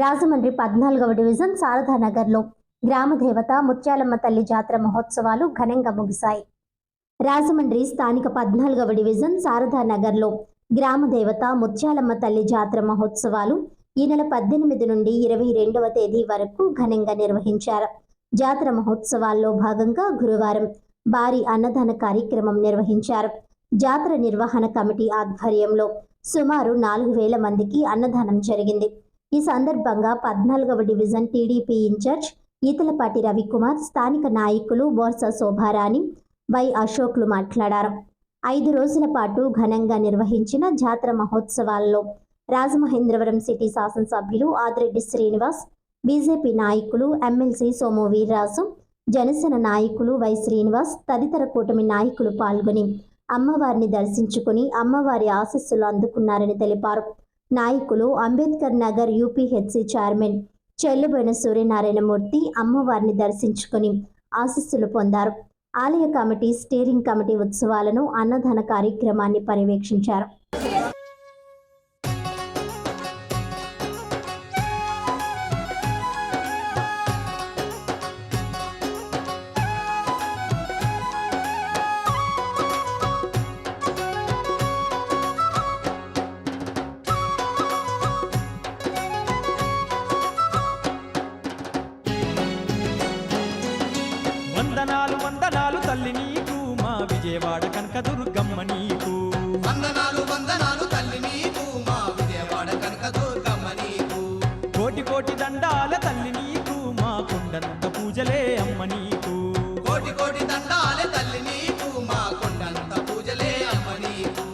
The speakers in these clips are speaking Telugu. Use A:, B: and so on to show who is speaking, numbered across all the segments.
A: రాజమండ్రి 14వ డివిజన్ శారదానగర్లో గ్రామదేవత ముత్యాలమ్మ తల్లి జాతర మహోత్సవాలు ఘనంగా ముగిశాయి. రాజమండ్రి స్థానిక 14వ డివిజన్ శారదానగర్లో గ్రామదేవత ముత్యాలమ్మ తల్లి జాతర మహోత్సవాలు ఈ నెల 18 నుండి 22వ తేదీ వరకు ఘనంగా నిర్వహించారు. జాతర మహోత్సవాల్లో భాగంగా గురువారం భారీ అన్నదాన కార్యక్రమం నిర్వహించారు. జాతర నిర్వహణ కమిటీ ఆధ్వర్యంలో సుమారు 4000 మందికి అన్నదానం జరిగింది. ఈ సందర్భంగా 14వ division TDP incharge Eethalapati Ravikumar, స్థానిక నాయకులు బోర్స శోభారాణి, వై అశోక్లు మాట్లాడారు. 5 రోజుల పాటు ఘనంగా నిర్వహించిన జాతర మహోత్సవాల్లో రాజమహేంద్రవరం సిటీ శాసనసభ్యులు ఆదిరెడ్డి శ్రీనివాస్, బీజేపీ నాయకులు ఎమ్మెల్సీ సోము వీర్రాజు, జనసేన నాయకులు వై శ్రీనివాస్ తదితర కూటమి నాయకులు పాల్గొని అమ్మవారిని దర్శించుకుని అమ్మవారి ఆశీస్సులు అందుకున్నారని తెలిపారు. నాయకులు అంబేద్కర్ నగర్ యూపీహెచ్సి చైర్మన్ చెల్లుబోయిన సూర్యనారాయణమూర్తి అమ్మవారిని దర్శించుకుని ఆశీస్సులు పొందారు. ఆలయ కమిటీ, స్టీరింగ్ కమిటీ ఉత్సవాలను, అన్నదాన కార్యక్రమాన్ని పర్యవేక్షించారు.
B: వందనాలు వందనాలు తల్లి నీకు, మా విజయవాడ కనకదుర్గమ్మ నీకు.
C: వందనాలు వందనాలు తల్లి నీకు, మా విజయవాడ కనకదుర్గమ్మ నీకు.
B: కోటి కోటి దండాల తల్లి నీకు, మా కొండంత పూజలే అమ్మ నీకు.
C: కోటి కోటి దండాల తల్లి నీకు, మా కొండంత పూజలే అమ్మ నీకు.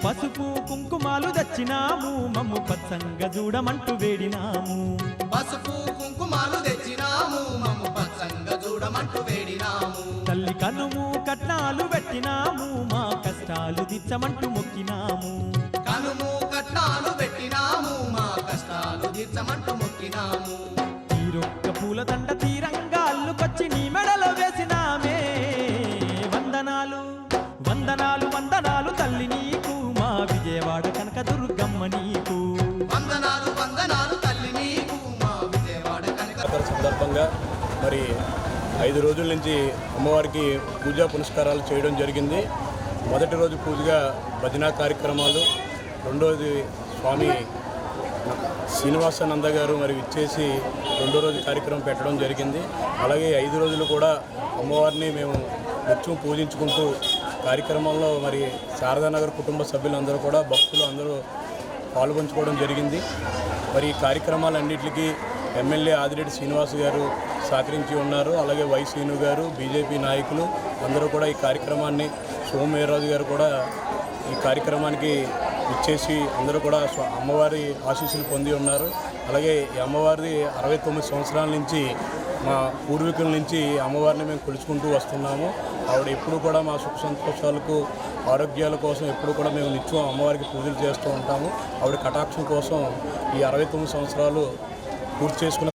B: పసుపు కుంకుమాలు తెచ్చినాము, మమ్ము పచ్చంగా చూడమంటూ వేడినాము.
C: పసుపు కుంకుమాలు తెచ్చినాము, మమ్ము పచ్చంగా చూడమంటూ వేడినాము.
B: తల్లి కనుము కట్నాలు పెట్టినాము, మా కష్టాలు తీర్చమంటూ మొక్కినాము.
C: కనుము కట్నాలు పెట్టినాము, మా కష్టాలు తీర్చమంటూ మొక్కినాము.
B: తీరొక్క పూల దండ తీరంగా అల్లుకొచ్చి నీ మెడలో వేసినామే. వందనాలు వందనాలు వందనాలు తల్లి నీకు, మా విజయవాడ కనకదుర్గమ్మ నీకు.
C: వందనాలు వందనాలు తల్లి నీకు, మా విజయవాడ కనక.
D: సందర్భంగా మరి 5 రోజుల నుంచి అమ్మవారికి పూజా పునస్కారాలు చేయడం జరిగింది. మొదటి రోజు పూజగా భజనా కార్యక్రమాలు, రెండోది స్వామి శ్రీనివాసానంద గారు మరి ఇచ్చేసి రెండో రోజు కార్యక్రమం పెట్టడం జరిగింది. అలాగే 5 రోజులు కూడా అమ్మవారిని మేము నిత్యం పూజించుకుంటూ కార్యక్రమంలో మరి శారదానగర్ కుటుంబ సభ్యులందరూ కూడా, భక్తులు అందరూ పాల్పంచుకోవడం జరిగింది. మరి ఈ కార్యక్రమాలన్నింటికి ఎమ్మెల్యే ఆదిరెడ్డి శ్రీనివాస్ గారు సహకరించి ఉన్నారు. అలాగే వై శ్రీను గారు, బీజేపీ నాయకులు అందరూ కూడా ఈ కార్యక్రమాన్ని, సోము వీర్రాజు గారు కూడా ఈ కార్యక్రమానికి ఇచ్చేసి అందరూ కూడా అమ్మవారి ఆశీస్సులు పొంది ఉన్నారు. అలాగే ఈ అమ్మవారి 69 సంవత్సరాల నుంచి మా పూర్వీకుల నుంచి అమ్మవారిని మేము కొలుచుకుంటూ వస్తున్నాము. ఆవిడ ఎప్పుడు కూడా మా సుఖ సంతోషాలకు, ఆరోగ్యాల కోసం ఎప్పుడు కూడా మేము నిత్యం అమ్మవారికి పూజలు చేస్తూ ఉంటాము. ఆవిడ కటాక్షం కోసం ఈ 69 సంవత్సరాలు పూర్తి చేసుకున్న